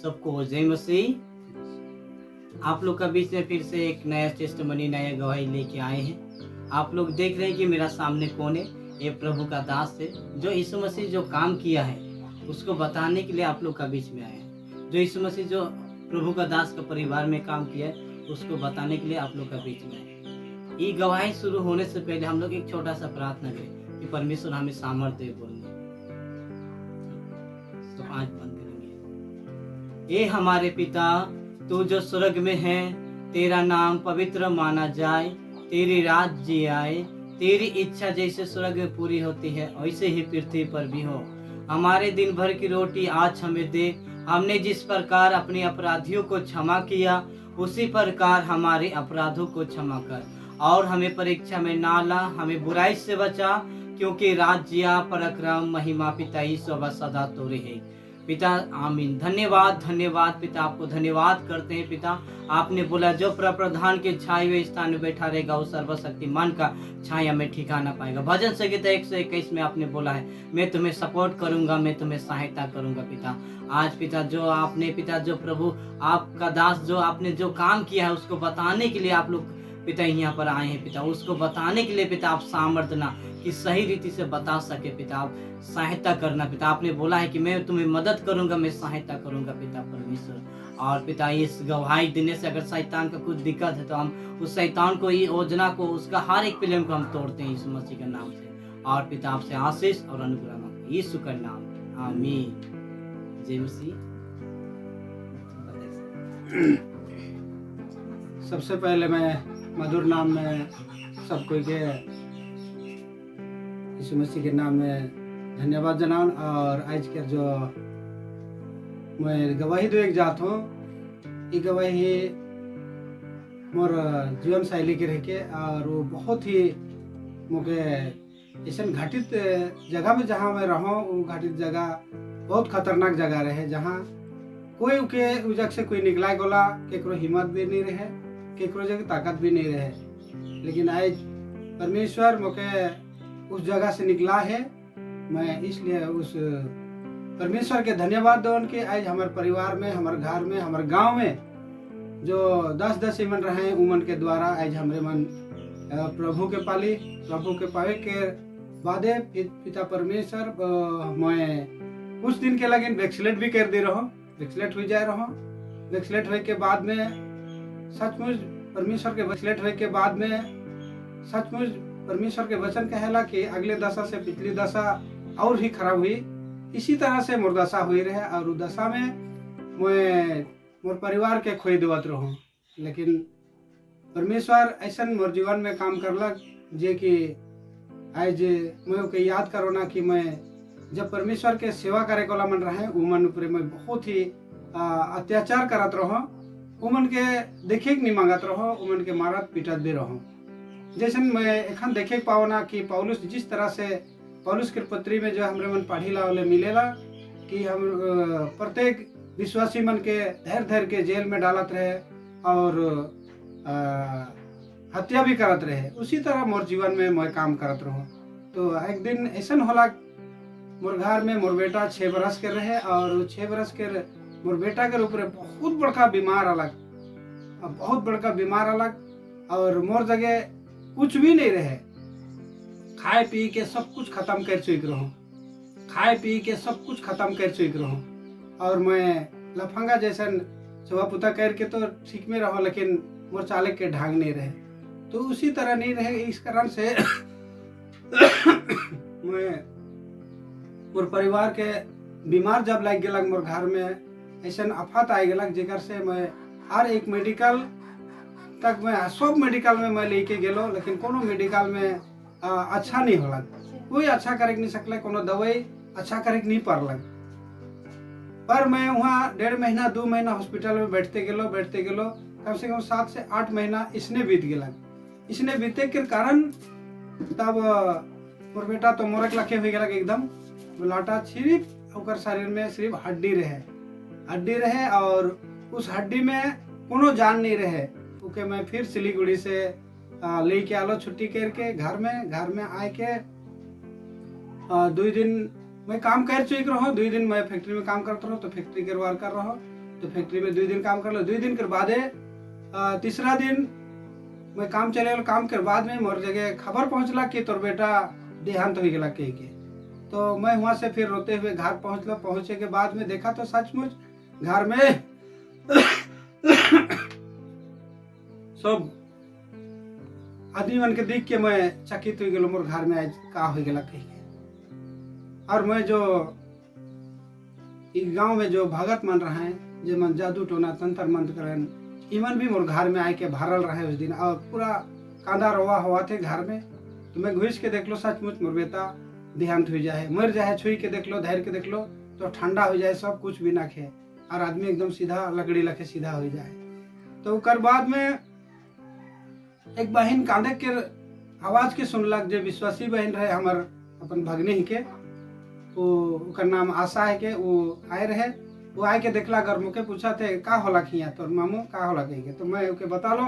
सबको जय मसीह। आप लोग का बीच में फिर से एक नया टेस्टमनी, नया गवाही लेके आए हैं। आप लोग देख रहे हैं कि मेरा सामने कौन है। ये प्रभु का दास है, जो यीशु मसीह जो काम किया है उसको बताने के लिए आप लोग का बीच में आए हैं। जो यीशु मसीह जो प्रभु का दास का परिवार में काम किया है उसको बताने के लिए आप लोग का बीच में आए। ये गवाही शुरू होने से पहले हम लोग एक छोटा सा प्रार्थना करें कि परमेश्वर हमें सामर्थ्य दे बोलने। तो आज बंद करेंगे। ये हमारे पिता, तू जो स्वर्ग में है, तेरा नाम पवित्र माना जाए, तेरी राज्य आए, तेरी इच्छा जैसे स्वर्ग में पूरी होती है वैसे ही पृथ्वी पर भी हो। हमारे दिन भर की रोटी आज हमें दे। हमने जिस प्रकार अपने अपराधियों को क्षमा किया उसी प्रकार हमारे अपराधों को क्षमा कर, और हमें परीक्षा में ना ला, हमें बुराई से बचा, क्योंकि राज्य, पराक्रम, महिमा पिता ईश्वर सदा तोरे है। पिता आमीन। धन्यवाद धन्यवाद पिता, आपको धन्यवाद करते हैं पिता। आपने बोला जो प्रधान के छाए हुए स्थान में बैठा रहेगा वो सर्वशक्तिमान का छाया में ठिकाना पाएगा। भजन संगीत 121 में आपने बोला है, मैं तुम्हें सपोर्ट करूंगा, मैं तुम्हें सहायता करूंगा पिता। आज पिता जो आपने पिता जो प्रभु आपका दास जो आपने जो काम किया है उसको बताने के लिए आप लोग पिता यहाँ पर आए हैं पिता। उसको बताने के लिए पिता आप सामर्थ्य ना कि सही रीति से बता सके पिता, आप सहायता करना पिता। आपने बोला है कि मैं तुम्हें मदद करूंगा, मैं सहायता करूंगा पिता परमेश्वर। और पिता इस गवाही देने से अगर शैतान का कुछ दिक्कत है तो हम उस शैतान को, ये योजना को, उसका हर एक प्लान को हम तोड़ते हैं यीशु मसीह के नाम से। और पिता आपसे आशीष और अनुग्रह मांगते यीशु का नाम, आमीन। जय मसीह। सबसे पहले मैं मधुर नाम में सबको के यीशु मसीह के नाम में धन्यवाद जनाऊं। और आज के जो मैं गवाही दो एक जात हूँ, ये गवाही मोर जीवन शैली के रह के, और वो बहुत ही मुझे ऐसा घटित जगह में जहाँ मैं रहूँ, वो घटित जगह बहुत खतरनाक जगह रहे, जहाँ कोई के उजक से कोई निकला गोला केकरो हिम्मत भी नहीं रहे, केकरो जगह ताकत भी नहीं रहे। लेकिन आज परमेश्वर मुझे उस जगह से निकला है। मैं इसलिए उस परमेश्वर के धन्यवाद दो कि आज हमारे परिवार में, हमारे घर में, हमारे गांव में जो 10-10 मन रहे हैं उमन के द्वारा आज हमारे मन प्रभु के पाली, प्रभु के पावे के बादे पिता परमेश्वर मैं कुछ दिन के लगे वैक्सीनेट भी कर दे रहा हूँ, वैक्सीनेट हो जाए रहा हूँ। वैक्सीनेट होने के बाद में सचमुच परमेश्वर के वैक्सीनेट होने के बाद में सचमुच परमेश्वर के वचन कहेला कि अगले दशा से पिछली दशा और ही खराब हुई, इसी तरह से मोर दशा हुई रहे। और उस दशा में मैं मोर परिवार के खोई देवत रहूँ। लेकिन परमेश्वर ऐसा मोर जीवन में काम करलक जे कि आज मैं के याद करो ना कि मैं जब परमेश्वर के सेवा करे को मन रहे उमन ऊपर मैं बहुत ही अत्याचार करत रहो, उमन के देखे नहीं मांगत रहो, उमन के मारत पीटत भी रहो। जैसे मैं एखन देखे पाओ ना कि पौलुस जिस तरह से पौलुस के पत्री में जो हमरे मन पढ़ी ला मिलेला कि हम प्रत्येक विश्वासी मन के धैर्य के जेल में डालत रहे और हत्या भी करत रहे, उसी तरह मोर जीवन में मैं काम करत रहूँ। तो एक दिन ऐसा होला मोर घर में मोर बेटा 6 बरस के रहे, और 6 बरस के मोर बेटा के ऊपर बहुत बड़का बीमार अलग, बहुत बड़का बीमार अलग, और मोर जगह कुछ भी नहीं रहे। खाए पी के सब कुछ खत्म कर चुक रहूँ, खाए पी के सब कुछ खत्म कर चुक रहूँ, और मैं लफंगा जैसा सुबह पुता करके तो ठीक में रहो, लेकिन मोर चालक के ढंग नहीं रहे। तो उसी तरह नहीं रहे, इस कारण से मैं मोर परिवार के बीमार जब लग गलक, मोर घर में ऐसा आफत आ गलक जेकर से मैं हर एक मेडिकल तक मैं सब मेडिकल में मैं लेके गेलो, लेकिन कोनो मेडिकल में अच्छा नहीं होला, कोई अच्छा करे नहीं सकल, कोनो दवाई अच्छा करे नहीं पारलक। पर मैं वहाँ 1.5 महीना 2 महीना हॉस्पिटल में बैठते गेलो, कम से कम 7 से 8 महीना इसने बीत गलक। इसने बीते के कारण तब मोर बेटा तो मोरक लखे हो गलक एकदम लाटा, सिर्फ ओकर शरीर में सिर्फ हड्डी रहे, और उस हड्डी में कोनो जान नहीं रहे। ओके मैं फिर सिलीगुड़ी से लेके आलो छुट्टी करके घर में आए के 2 दिन मैं काम कर चुक रहा हूँ। 2 दिन मैं फैक्ट्री में काम करता रहा, तो फैक्ट्री के वर्कर रहा, तो फैक्ट्री में 2 दिन काम कर लो, 2 दिन के बाद तीसरा दिन मैं काम चले गल, काम के बाद में मोर जगह खबर पहुंचला कि तोर बेटा देहांत हो गया कह के। तो मैं वहां से फिर रोते हुए घर पहुंचला। पहुंचे के बाद में देखा तो सचमुच घर में सब आदमी मन के देख के मैं चकित हो गलो, मोर घर में आज का हो गया कह के। और मैं जो गांव में जो भगत मन रहे हैं, जे मन जादू टोना तंत्र मंत्र करन, इमन भी मोर घर में आए के भरल रहे उस दिन, और पूरा कांदा रोवा हुआ थे घर में। तो मैं घुस के देख लो, सचमुच मोर बेटा देहांत हो जाए, मर जाए। छुई के देख लो, धैर्य के देख लो तो ठंडा हो जाए, सब कुछ भी ना खे, और आदमी एकदम सीधा लकड़ी लखे सीधा हो जाए। तो ओकर बाद में एक बहन कांदे के आवाज के सुनलक, जो विश्वासी बहन रहे हमार अपन भगनी के, वो ओकर नाम आशा है के, वो आए रहे। वो आए के देखला, घर मुके पूछा थे का होला खिया तोर मामू का होला कह के। तो मैं ओके बता लो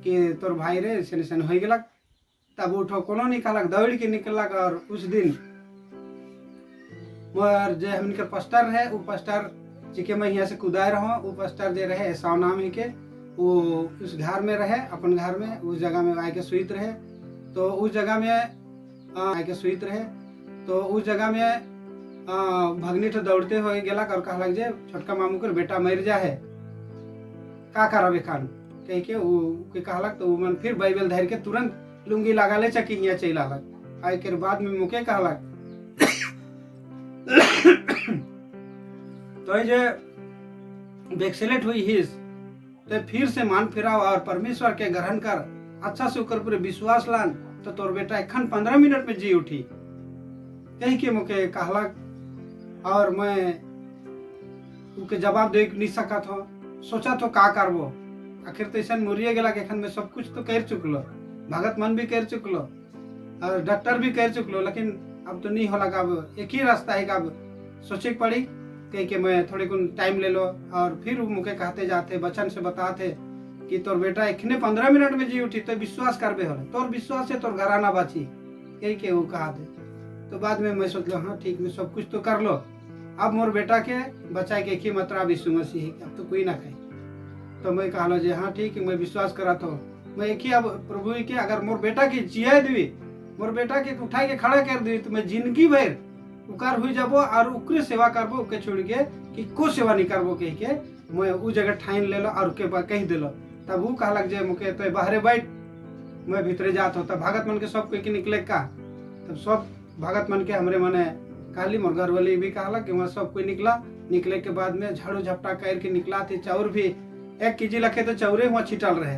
कि तोर भाई रे ऐसे ऐसे हो गलक। तब उठो कोनो निकालक, दौड़ के निकलक। और उस दिन मोर जे हमनकर पास्टर रहे, वो पास्टर जिके मैं यहाँ से कुदाए रहा, वो पास्टर जे रहे ऐसा नाम ही के, वो उस घर में रहे, अपन घर में उस जगह में आके सुइत रहे। तो उस जगह में आके सुइत रहे। तो उस जगह में भगनी तो दौड़ते हुए गेलक और कहलक जे छोटका मामू कर बेटा मर जा है, का करबे खान कह के। वो कहलक तो मन फिर बाइबल धर के तुरंत लुंगी लगा ले चकी हिया चल आलक। आए के बाद में मुके कहलक तो जे वैक्सीनेट हुई हिस, तो फिर से मान फिराव और परमेश्वर के ग्रहण कर, अच्छा से ऊपर पूरे विश्वास लान, तो तोर बेटा एखन 15 मिनट में जी उठी कह के मुके कहलक। और मैं उनके जवाब दे नहीं सका था, सोचा तो का करबो, आखिर तो ऐसा मुरिए गेला के एखन में सब कुछ तो कर चुकलो, भगत मन भी कर चुकलो और डॉक्टर भी कर चुकलो, लेकिन अब तो नहीं होला। अब एक ही रास्ता है, अब सोचे पड़ी कह के मैं थोड़े कुछ टाइम ले लो। और फिर वो मुके कहते जाते, बचन से बताते कि तोर बेटा एखने 15 मिनट में जी उठी, तो विश्वास करबे हो, तोर विश्वास से तोर घराना बाची कह के वो कहा थे। तो बाद में मैं सोच लो हाँ ठीक, मैं सब कुछ तो कर लो, अब मोर बेटा के बचाए के एक ही मात्रा यीशु मसीह है, अब तो कोई ना कहे। तो मैं कहलो जे हाँ ठीक है, मैं विश्वास करा तो मैं एक ही अब प्रभु के, अगर मोर बेटा के जिया देवी, मोर बेटा के उठाए के खड़ा कर दी, तो मैं जिंदगी भर उकार हुई जाबो और उकरे सेवा करबो, उके छोड़ के कि को सेवा नहीं करबो कह के मैं उ जगह ठाइन ले लो और उके कह दिलो। तब वो कहलक जे मुके तो बाहरे बैठ, मैं भीतरे जात हो। तब भगत मन के सब कोई के निकले का, तब सब भगत मन के हमरे मने कहली, मोर घर वाली भी कहला कि वहाँ सब कोई निकला। निकले के बाद में झाड़ू झपटा कर के निकला थे। चाउर भी 1 केजी लखे तो चाउरे वहाँ छिटल रहे,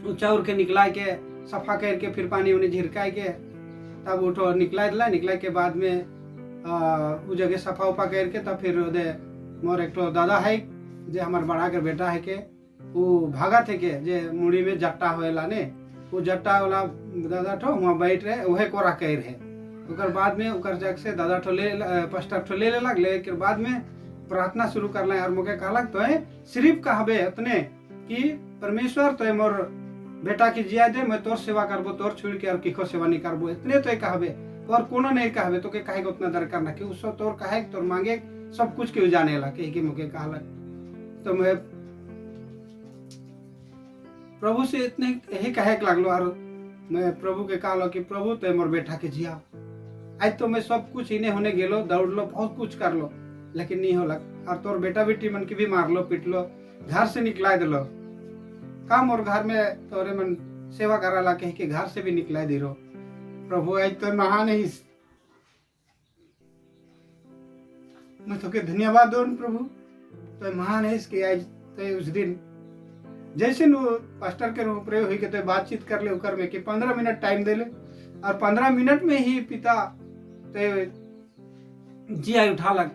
वो चाउर के निकला के सफा करके फिर पानी उन्हें झिरका के तब उठो निकला दिला। निकला के बाद में वो जगह सफा उपा करके तब फिर दे मोर एक तो दादा है जे हमार बड़ा के बेटा है के, वो भागा थे के जे मुड़ी में जट्टा होएला ने, वो जट्टा वाला दादा ठो वहाँ बैठ रहे, वहे कोरा कह रहे। उकर बाद में उकर जग से दादा ठो ले पास्टर ठो ले लग, ले के बाद में प्रार्थना शुरू करला। और मुके कहलक तो सिर्फ कहबे इतने कि परमेश्वर तो मोर बेटा की जिया दे, मैं तोर सेवा करबो, तोर छोड़ के और किको सेवा नहीं करबो, इतने तो कहबे, और कोनो नहीं कहबे तो के काहे को उतना दरकार ना कि उसो तोर कहे तोर मांगे सब कुछ के जाने ला कह के मुके कहलक। तो मैं प्रभु से इतने यही कहे के लगलो, और मैं प्रभु के कहलो कि प्रभु तो मोर बेटा के जिया। आज तो मैं सब कुछ इन्हें होने गेलो, दौड़ लो, बहुत कुछ कर लो, लेकिन नहीं होलक। और तोर बेटा बेटी मन की भी मार लो, पीट लो, घर से निकला दिलो, काम और घर में तोरे मन सेवा कराला कह के घर से भी निकला दे रो। प्रभु आज तो महान है, मैं तो के धन्यवाद दो प्रभु, तो महान है इसके। आज तो उस दिन जैसे नु पास्टर के रूप प्रयोग हुई के तो बातचीत कर ले उकर में कि 15 मिनट टाइम दे ले, और 15 मिनट में ही पिता तो जी आई उठा लग।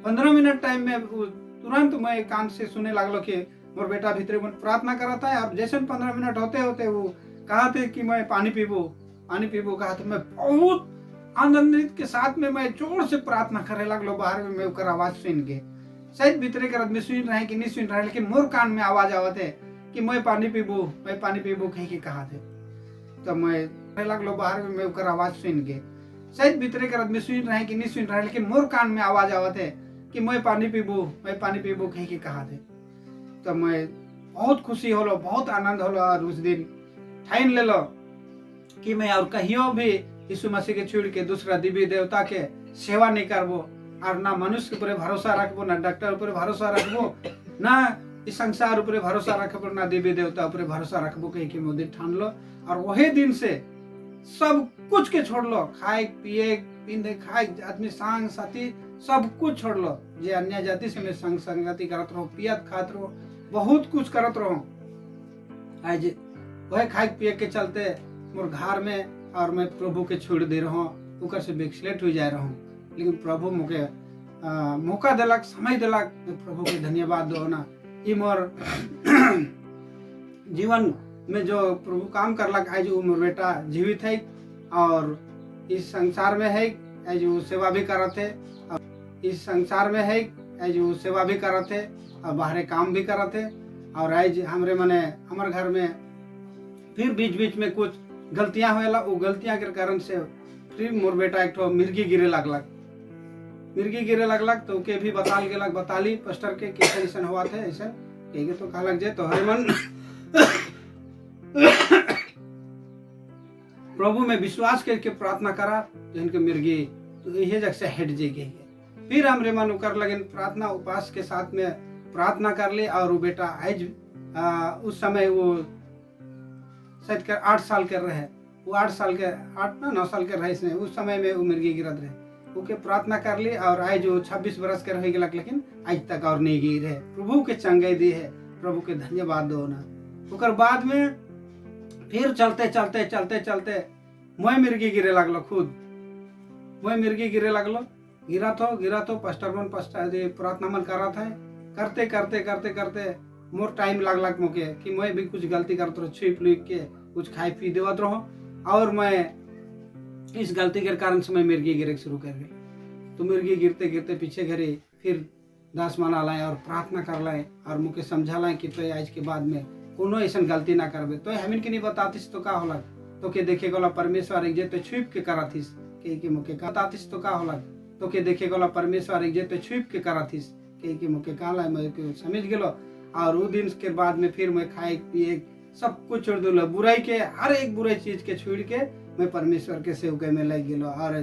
15 मिनट टाइम में तुरंत मैं कान से सुने लगलो कि मोर बेटा भीतर में प्रार्थना कराता है। अब जैसे 15 मिनट होते होते वो कहा थे कि मैं पानी पीबो कहा था। मैं बहुत आनंदित के साथ में मैं जोर से प्रार्थना करे लगलो, बाहर में मैं उकर आवाज सुन के, शायद भीतरे कर आदमी सुन रहे कि नहीं सुन रहे, लेकिन मोर कान में आवाज आवत है कि मैं पानी पीबो कह के कहा थे। तो मैं लगलो बाहर में मैं उकर आवाज सुन के, शायद भीतरे कर आदमी सुन रहे कि नहीं सुन रहे, लेकिन मोर कान में आवाज आवत है कि मैं पानी पीबू कह के कहा थे। तो मैं बहुत खुशी होलो, बहुत आनंद होलो, और उस दिन ठाइन ले लो कि मैं और कहियो भी यीशु मसीह के छोड़ के दूसरा देवी देवता के सेवा नहीं करबो, और ना मनुष्य के ऊपर भरोसा रखबो, ना डॉक्टर ऊपर भरोसा रखबो, ना इस संसार ऊपर भरोसा रखबो, ना देवी देवता ऊपर भरोसा रखबो कह के मैं ठान लो। और वही दिन से सब कुछ के छोड़ लो, खाए पिए पिंधे खाए आदमी संग साथी सब कुछ छोड़ लो। जे अन्य जाति से मैं संग संगति करत रहो, पियत खात रहो, बहुत कुछ करत रहो। आज वह खाए पिए के चलते मोर घर में और मैं प्रभु के छोड़ दे रहा हूँ, उकर से बेक्सलेट हो जा रहा हूँ। लेकिन प्रभु मुके मौका दिलक, समय दिलक, प्रभु के धन्यवाद दो ना। ई मोर जीवन में जो प्रभु काम करलक, आज वो मोर बेटा जीवित है और इस संसार में है, आज वो सेवा भी करत है, इस संसार में है, आज वो सेवा भी करत है और बाहर काम भी करत है। और आज हमरे मने हमारे घर में फिर बीच बीच में कुछ गलतियां होएला, वो गलतियां के कारण से फिर मोर बेटा एक ठो मिर्गी गिरे लगलक। तो के भी बताली पास्टर के कैसे ऐसा हुआ थे, ऐसा कहेंगे तो कहा लग जाए। तो हरे मन प्रभु में विश्वास करके प्रार्थना करा तो इनके मिर्गी तो यही जगह से हट जाएगी। फिर हमरे मन कर लगे प्रार्थना उपास के साथ में प्रार्थना कर ले, और वो बेटा आज उस समय वो शायद कर 8 साल के रहे, वो 8 साल के 8 ना 9 साल के रहे इसमें, उस समय में वो मिर्गी गिरत रहे। ओके प्रार्थना कर ली और आज जो 26 बरस के रह गलक, लेकिन आज तक और नहीं गिर है। प्रभु के चंगाई दी है, प्रभु के धन्यवाद दो ना। ओकर बाद में फिर चलते मैं मिर्गी गिरे लगलो, खुद मैं मिर्गी गिरे लगलो। गिरा तो पास्टर प्रार्थना मन करा था। करते मोर टाइम लगलक मोके कि मैं भी कुछ गलती करते रहो, छुप लुप के कुछ खाई पी देवत रहो, और मैं इस गलती के कारण से मैं मिर्गी गिरे शुरू कर गई। तो मिर्गी गिरते पीछे घरे फिर 10 माना लाए और प्रार्थना कर लाए और मुके समझा लाए कि तो आज के बाद में कोनो ऐसा गलती ना करबे। तो हमिन के नहीं बतातीस तो का होला, तो के देखे गला परमेश्वर एक जे तो छुप के करातीस के मुके बतातीस तो का होला, तो के देखे गला परमेश्वर एक जे तो छुप के करातीस के मुके कहला। मैं समझ गेलो, और वो दिन के बाद में फिर मैं खाए पिए सब कुछ छोड़ दूल, बुराई के हर एक बुराई चीज के छोड़ के मैं परमेश्वर के सेवकाई में लग गेलो। और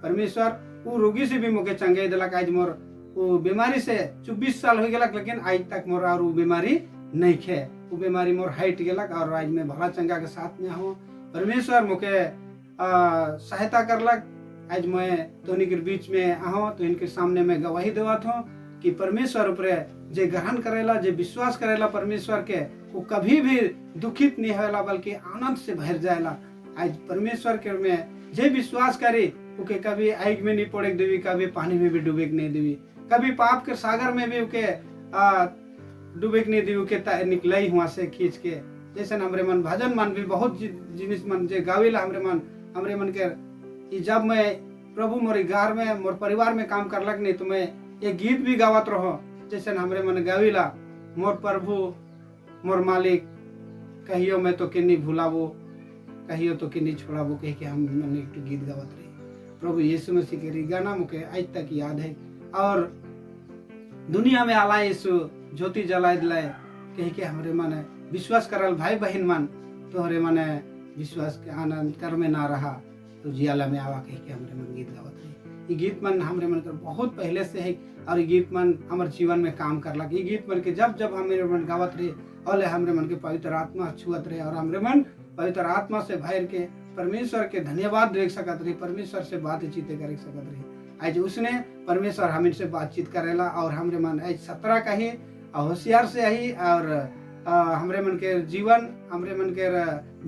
परमेश्वर वो रोगी से भी मुके चंगाई दिलक। आज मोर वो बीमारी से 24 साल हो गलक, लेकिन आज तक मोर और वो बीमारी नहीं खे, वो बीमारी मोर हट गलक। और आज मैं भला चंगा के साथ में हूँ। परमेश्वर मुके सहायता करलक। आज मैं तो के बीच में आहूँ, तो इनके सामने मैं गवाही देवत हूँ कि परमेश्वर ऊपर जे ग्रहण करेला, जे विश्वास करेला परमेश्वर के, वो कभी भी दुखित नहीं होला, बल्कि आनंद से भर जाएला। आज परमेश्वर के में जे विश्वास करे उके कभी आग में नहीं पड़े देवी, कभी पानी में भी डूबे नहीं देवी, कभी पाप के सागर में भी उके डूबे नहीं देवी, उके निकले हुआ से खींच के। जैसे हमरे मन भजन मन भी बहुत जिनिस मन जे गावेला हमरे मन के, जब मैं प्रभु मोर घर में मोर परिवार में काम करलक नहीं, तो मैं ये गीत भी गावत रहो। जैसे हमरे मन गाविला, मोर प्रभु मोर मालिक, कहियो मैं तो किन्नी भुलाबो, कहियो तो किन्नी छोड़ाबो कह के हम मन एक गीत गावत रही। प्रभु यीशु मसीह के गाना मुके आज तक याद है। और दुनिया में आला यीशु ज्योति जलाए दिलाए कह के हमरे मन विश्वास करल भाई बहन मन, तो हरे मन विश्वास के आनंद कर में ना रहा तो जियाला में आवा कह के हमरे मन गीत गावत रही। ये गीत मन हमरे मन कर बहुत पहले से है, और ये गीत मन हमारे जीवन में काम करलक। ये गीत मन के जब हमरे मन गावत रहे, और हमरे मन के पवित्र आत्मा छुअत रहे, और हमरे मन पवित्र आत्मा से भर के परमेश्वर के धन्यवाद देख सकत रही, परमेश्वर से बातचीत कर सकत रही। आज उसने परमेश्वर हम इनसे बातचीत करेला, और हमरे मन आज 17 का ही होशियार से ही, और हमरे मन के जीवन, हमरे मन के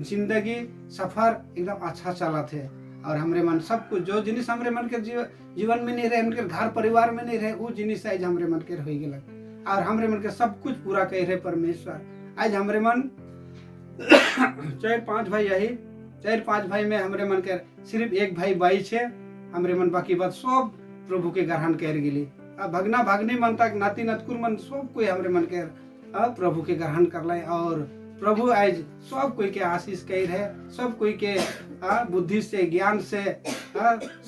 जिंदगी सफर एकदम अच्छा चला थे। और हमरे मन सब कुछ जो जिनिस हमरे मन के जीवन में नहीं रहे, उनके घर परिवार में नहीं रहे, वो जिनिस आज हमरे मन के हो गए, और हमरे मन के सब कुछ पूरा कर रहे परमेश्वर। आज हमरे मन 4-5 भाई यही 4-5 भाई में हमरे मन के सिर्फ एक भाई बाई छे, हमरे मन बाकी बात सब प्रभु के ग्रहण कर गेली। भगना भागनी मन तक नाती नतकुर मन सब कोई हमरे मन के प्रभु के ग्रहण कर लाए। और प्रभु आज सब कोई के आशीष कर रहे, सब कोई के बुद्धि से, ज्ञान से,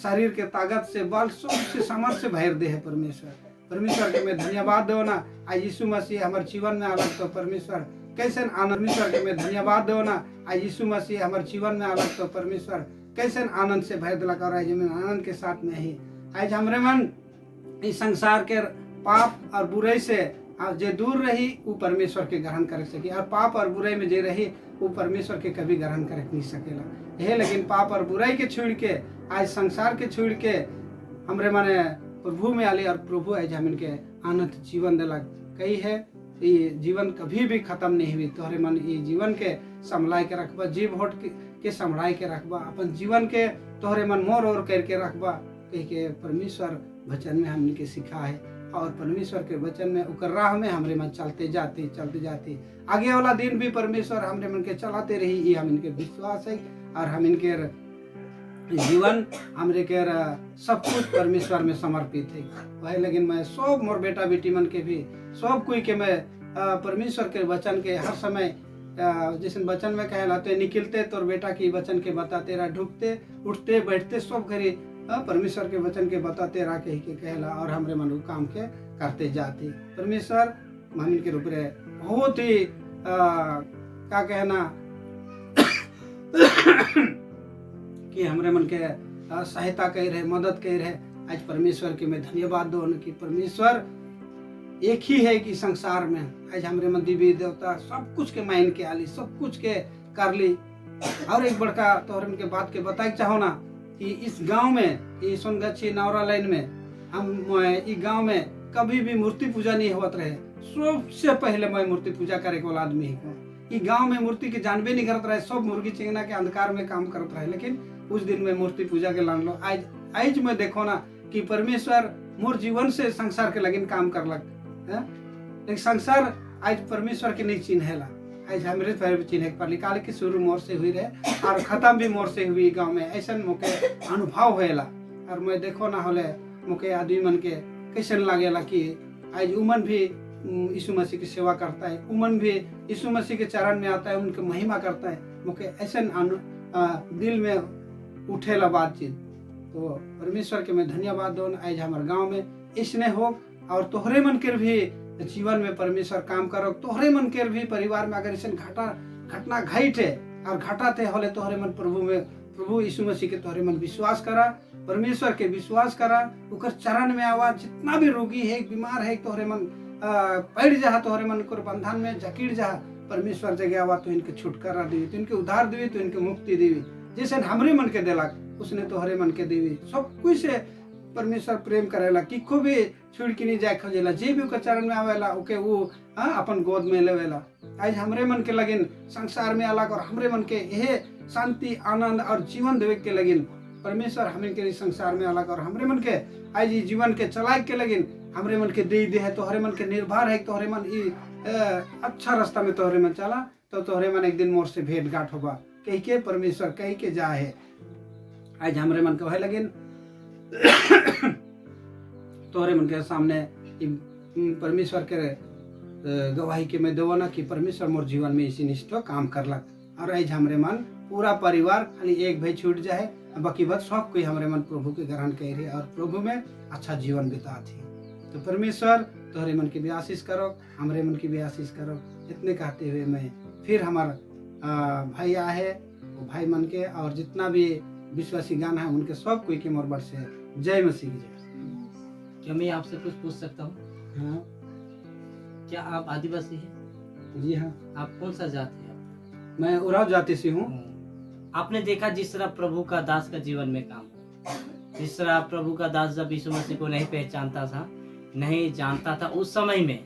शरीर के ताकत से, बल सब से, सामर्थ से भर दे है परमेश्वर। परमेश्वर के मैं धन्यवाद दो ना आज यीशु मसीह हमारे जीवन में अलग तो परमेश्वर कैसे आनंद परमेश्वर के मैं धन्यवाद दो ना आज यीशु मसीह हमारे जीवन में अलग तो परमेश्वर कैसे आनंद से भर दिला कर आनंद के साथ में ही आज हमरे मन इस संसार के पाप और बुराई से जे दूर रही वो परमेश्वर के ग्रहण कर सके और पाप और बुराई में जे रही वो परमेश्वर के कभी ग्रहण कर नहीं सकेला है। लेकिन पाप और बुराई के छोड़ के आज संसार के छोड़ के हमरे माने प्रभु में आली और प्रभु आज हम इनके आनंद जीवन दिलक कही है ये जीवन कभी भी खत्म नहीं हुई तोहरे मन ये जीवन के संभलाए के रखबा जीव होट के संभलाए के रखबा अपन जीवन के तोहरे मन मोर और करके रखबा कही के परमेश्वर वचन में हमने के सिखा है और परमेश्वर के वचन में उकर राह में हमरे मन चलते जाते आगे वाला दिन भी परमेश्वर हमरे मन के चलाते रही ये हम इनके विश्वास है और हम इनके जीवन हमरे के सब कुछ परमेश्वर में समर्पित है वही। लेकिन मैं सब मोर बेटा बेटी मन के भी सब कोई के मैं परमेश्वर के वचन के हर समय जैसे वचन में कहलाते निकलते तोर बेटा की वचन के बताते रहा ढुकते उठते बैठते सब घरी परमेश्वर के वचन के बताते रहा के कहला और हमरे मन काम के करते जाते परमेश्वर हम के रूप रे बहुत ही क्या कहना कि हमरे मन के सहायता कर रहे मदद कर रहे आज परमेश्वर के मैं धन्यवाद दो कि परमेश्वर एक ही है कि संसार में आज हमरे मन देवी देवता सब कुछ के मान के आली सब कुछ के कर ली। और एक बड़का तोहर के बात के बताए चाहो ना कि इस गांव में ये सोनगछी नौरा लाइन में हम इस गांव में कभी भी मूर्ति पूजा नहीं होत रहे। सबसे पहले मैं मूर्ति पूजा करे वाला आदमी ही गांव में मूर्ति के जानबे नहीं करत रहे सब मुर्गी चिंगना के अंधकार में काम करत रहे। लेकिन उस दिन में मूर्ति पूजा के लान लो आज मैं देखो ना कि परमेश्वर मोर जीवन से संसार के लगिन काम करलक लेकिन संसार आज परमेश्वर के नहीं चिन्हेला आज हमरे पर चिन्ह पर निकाल के शुरू मोर से हुई रहे और खत्म भी मोर से हुई गांव में ऐसा मुके अनुभव होएला। और मैं देखो ना होले मुके आदमी मन के कैसे लागेला कि आज उमन भी यीशु मसीह की सेवा करता है उमन भी यीशु मसीह के चरण में आता है उनकी महिमा करता है मुके ऐसा दिल में उठेला बातचीत। तो परमेश्वर के मैं धन्यवाद दो आज हमारे गांव में इसने हो और तोहरे मन के भी जीवन में परमेश्वर काम करो तोहरे मन के भी परिवार में अगर ऐसे घटना घट है और घटाते होले तोहरे मन प्रभु यीशु मसीह के तोहरे मन विश्वास करा परमेश्वर के विश्वास करा उकर चरण में आवा जितना भी रोगी है बीमार है तोहरे मन पड़ जा तोहरे मन को बंधन में जकीड़ जा परमेश्वर जगह आवा तो इनके छुटकारा देवी तो इनके उद्धार देवी तो इनके मुक्ति देवी जैसे हमरे मन के देलक उसने तोहरे मन के देवी सब कुछ से परमेश्वर प्रेम करेला किको भी छुड़ के नहीं जाए खोजेला जे भी चरण में आवेला ओके वो अपन गोद में लेवेला। आज हमरे मन के लगिन संसार में अलग और हमरे मन के यह शांति आनंद और जीवन देवे के लगिन परमेश्वर हमें के संसार में अलग और हमरे मन के आज जीवन के चलाए के लगिन हमरे मन के दे है तोहरे मन के निर्भर है तोहरे मन अच्छा रास्ता में तोहरे मन चला तो तोहरे मन एक दिन मोर से भेंट घाट होगा कही के परमेश्वर कही के जा है। आज हमरे मन के वह लगिन तोहरे मन के सामने परमेश्वर के गवाही के मैं देवो ना कि परमेश्वर मोर जीवन में इसी निष्ठो काम करलक और आज हमरे मन पूरा परिवार खाली एक भाई छूट जाए बाकी बात सब कोई हमरे मन प्रभु के ग्रहण कर रहे और प्रभु में अच्छा जीवन बिता थी। तो परमेश्वर तोहरे मन की भी आशीष करो हमरे मन की भी आशीष करो। इतने कहते हुए मैं फिर हमारा भाई आए वो भाई मन के और जितना भी विश्वासी गान है उनके सब कोई के मोर बड़ से जय मसीह की जय। क्या मैं आपसे कुछ पूछ सकता हूँ? हाँ क्या आप आदिवासी हैं? जी हाँ। आप कौन सा जाति है? मैं उराव जाति से हूँ। आपने देखा जिस तरह प्रभु का दास का जीवन में काम, जिस तरह प्रभु का दास जब यीशु मसीह को नहीं पहचानता था नहीं जानता था उस समय में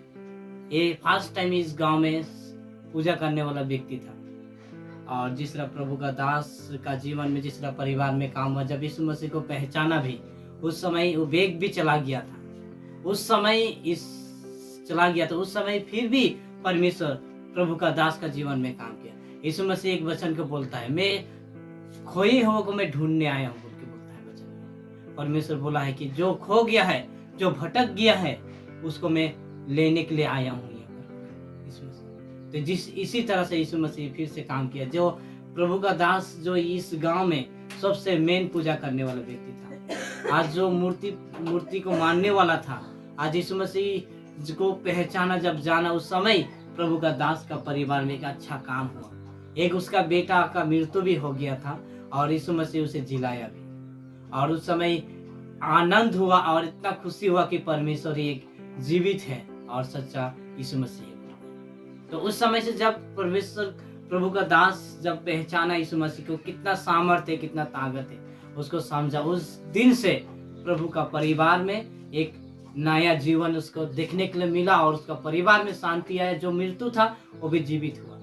ये फर्स्ट टाइम इस गांव में पूजा करने वाला व्यक्ति था। और जिस तरह प्रभु का दास का जीवन में जिस तरह परिवार में काम हुआ जब यीशु मसीह को पहचाना भी उस समय वो वेग भी चला गया था उस समय फिर भी परमेश्वर प्रभु का दास का जीवन में काम किया। यीशु मसीह एक वचन को बोलता है मैं खोए हुए को मैं ढूंढने आया हूँ बोल के बोलता है वचन में। परमेश्वर बोला है कि जो खो गया है जो भटक गया है उसको मैं लेने के लिए आया हूँ यहाँ पर यीशु मसीह। तो इसी तरह से यीशु मसीह फिर से काम किया। जो प्रभु का दास जो इस गांव में सबसे मेन पूजा करने वाला व्यक्ति था आज जो मूर्ति को मानने वाला था आज यीशु मसीह को पहचाना जब जाना, उस समय प्रभु का दास का परिवार में एक अच्छा काम हुआ। एक उसका बेटा का मृत्यु भी हो गया था और यीशु मसीह उसे जिलाया भी, और उस समय आनंद हुआ और इतना खुशी हुआ कि परमेश्वर एक जीवित है और सच्चा यीशु मसीह है। तो उस समय से जब परमेश्वर प्रभु का दास जब पहचाना यीशु मसीह को, कितना सामर्थ्य है, कितना ताकत है, उसको समझा, उस दिन से प्रभु का परिवार में एक नया जीवन उसको देखने के लिए मिला और उसका परिवार में शांति आया। जो मृत्यु था वो भी जीवित हुआ।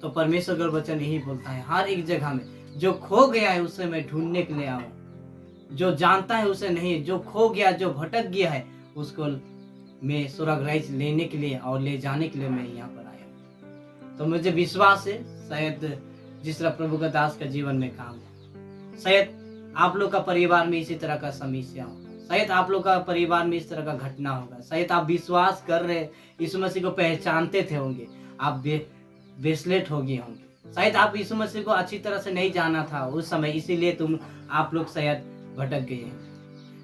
तो परमेश्वर का वचन यही बोलता है, हर एक जगह में जो खो गया है उसे मैं ढूंढने के लिए आऊं, जो जानता है उसे नहीं, जो खो गया, जो भटक गया है, उसको मैं स्वर्ग राज्य लेने के लिए और ले जाने के लिए मैं यहाँ पर आया। तो मुझे विश्वास है शायद जिस तरह प्रभु का दास का जीवन में काम है, शायद आप लोग का परिवार में इसी तरह का समस्या होगा, शायद आप लोग का परिवार में इस तरह का घटना होगा, शायद आप विश्वास कर रहे यीशु मसीह को पहचानते थे होंगे, आप बेसलेट हो गए होंगे, शायद आप यीशु मसीह को अच्छी तरह से नहीं जाना था उस समय, इसीलिए आप लोग शायद भटक गए हैं।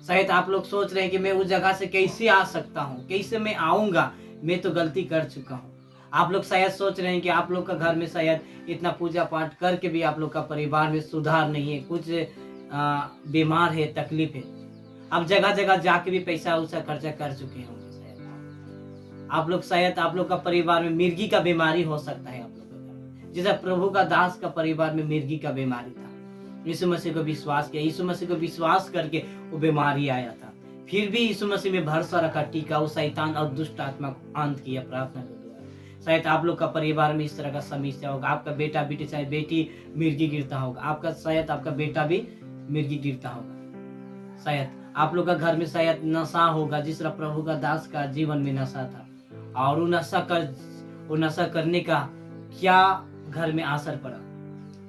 शायद आप लोग सोच रहे हैं कि मैं उस जगह से कैसे आ सकता हूँ, कैसे मैं आऊँगा, मैं तो गलती कर चुका हूँ। आप लोग शायद सोच रहे हैं कि आप लोग का घर में शायद इतना पूजा पाठ करके भी आप लोग का परिवार में सुधार नहीं है, कुछ बीमार है, तकलीफ है, आप जगह जगह जाके भी पैसा उसा खर्चा कर चुके होंगे। शायद आप लोग का परिवार में मिर्गी का बीमारी हो सकता है आप लोग का घर, जैसा प्रभु का दास का परिवार में मिर्गी का बीमारी था। यीशु मसीह को विश्वास किया, यीशु मसीह को विश्वास करके वो बीमारी आया था, फिर भी यीशु मसीह में भरोसा रखा, टीका, उस शैतान और दुष्ट आत्मा को अंत किया प्रार्थना के द्वारा। शायद आप लोग का परिवार में इस तरह का समस्या होगा, आपका बेटा बेटी चाहे बेटी मिर्गी गिरता होगा, शायद आपका बेटा भी मिर्गी गिरता होगा, शायद आप लोग का घर में शायद नशा होगा, जिस तरह प्रभु का दास का जीवन में नशा था, और वो नशा करने का क्या घर में असर पड़ा,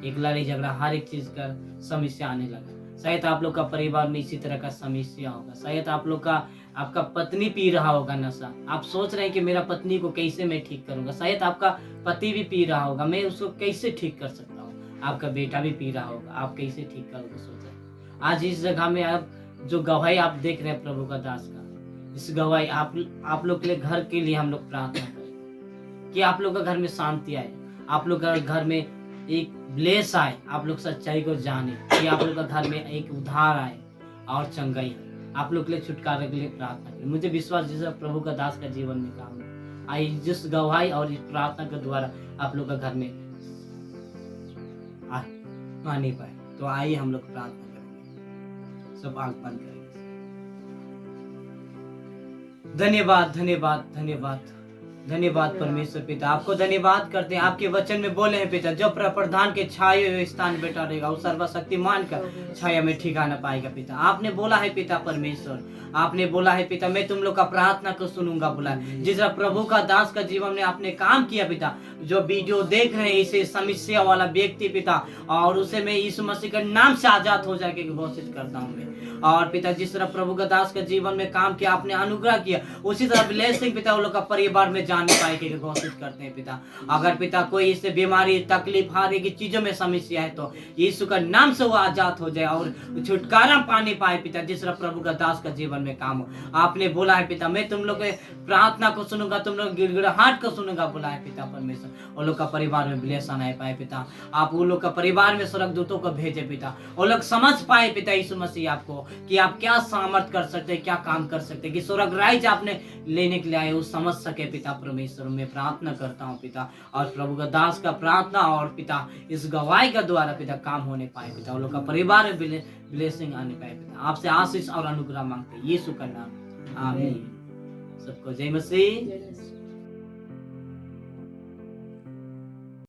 एक लड़ाई झगड़ा, हर एक चीज का समस्या आने लगा। शायद आप लोग का परिवार में इसी तरह का समस्या होगा, शायद आपका पत्नी पी रहा होगा नशा, आप सोच रहे हैं कि मेरा पत्नी को कैसे मैं ठीक करूंगा, शायद आपका पति भी पी रहा होगा, मैं उसको कैसे ठीक कर सकता हूँ, आपका बेटा भी पी रहा होगा, आप कैसे ठीक करोगे सोच रहे। आज इस जगह में आप जो गवाही आप देख रहे हैं प्रभु का दास का, इस गवाही आप लोग के लिए, घर के लिए हम लोग प्रार्थना करें कि आप लोग का घर में शांति आए, आप लोग का घर में एक ब्लेस आए, आप लोग सच्चाई को जाने, कि आप लोग का घर में एक उद्धार आए और चंगाई आए, आप लोग के लिए छुटकारे के लिए प्रार्थना करें। मुझे विश्वास जैसे प्रभु का दास का जीवन में काम आई, जिस गवाही और इस प्रार्थना के द्वारा आप लोग का घर में आ नहीं पाए, तो आइए हम लोग प्रार्थना करेंगे, सब आंख बंद करेंगे। धन्यवाद धन्यवाद धन्यवाद धन्यवाद परमेश्वर पिता, आपको धन्यवाद करते हैं। आपके वचन में बोले हैं पिता, जो प्रधान के छाये हुए स्थान बैठा रहेगा वो सर्वशक्तिमान का छाया में ठिकाना पाएगा। पिता आपने बोला है पिता परमेश्वर, आपने बोला है पिता, मैं तुम लोग का प्रार्थना को सुनूंगा बोला। जिस तरह प्रभु का दास का जीवन में आपने काम किया पिता, जो वीडियो देख रहे हैं इसे समस्या वाला व्यक्ति पिता, और उसे मैं यीशु मसीह के नाम से आजाद हो जाके घोषित करता हूँ मैं। और पिता जिस तरह प्रभु का दास का जीवन में काम किया, आपने अनुग्रह किया, उसी तरह ब्लेसिंग पिता वो लोग का परिवार में जाने पाए के घोषित करते हैं पिता। अगर पिता कोई इससे बीमारी तकलीफ हर एक चीजों में समस्या है तो यीशु का नाम से वो आजाद हो जाए और छुटकारा पाने पाए पिता। जिस तरह प्रभु का दास का जीवन में काम हो, आपने बोला है पिता, मैं तुम लोग के प्रार्थना को सुनूंगा, तुम लोग गिड़गिड़ाहट को सुनूंगा बोला है पिता परमेश्वर। वो लोग का परिवार में ब्लेसन आए पाए पिता, आप वो लोग का परिवार में स्वर्गदूतों को भेजे पिता, वो लोग समझ पाए पिता यीशु मसीह आपको कि आप क्या सामर्थ कर सकते हैं, क्या काम कर सकते हैं, कि स्वर्ग राज्य आपने लेने के लिए आए वो समझ सके पिता परमेश्वर। मैं प्रार्थना करता हूँ पिता, और प्रभु का दास का प्रार्थना और पिता इस गवाही का द्वारा पिता काम होने पाए पिता, वो लोग का परिवार में ब्लेसिंग आने पाए पिता। आपसे आशीष और अनुग्रह मांगते यीशु का नाम, आमीन। सबको जय मसीह।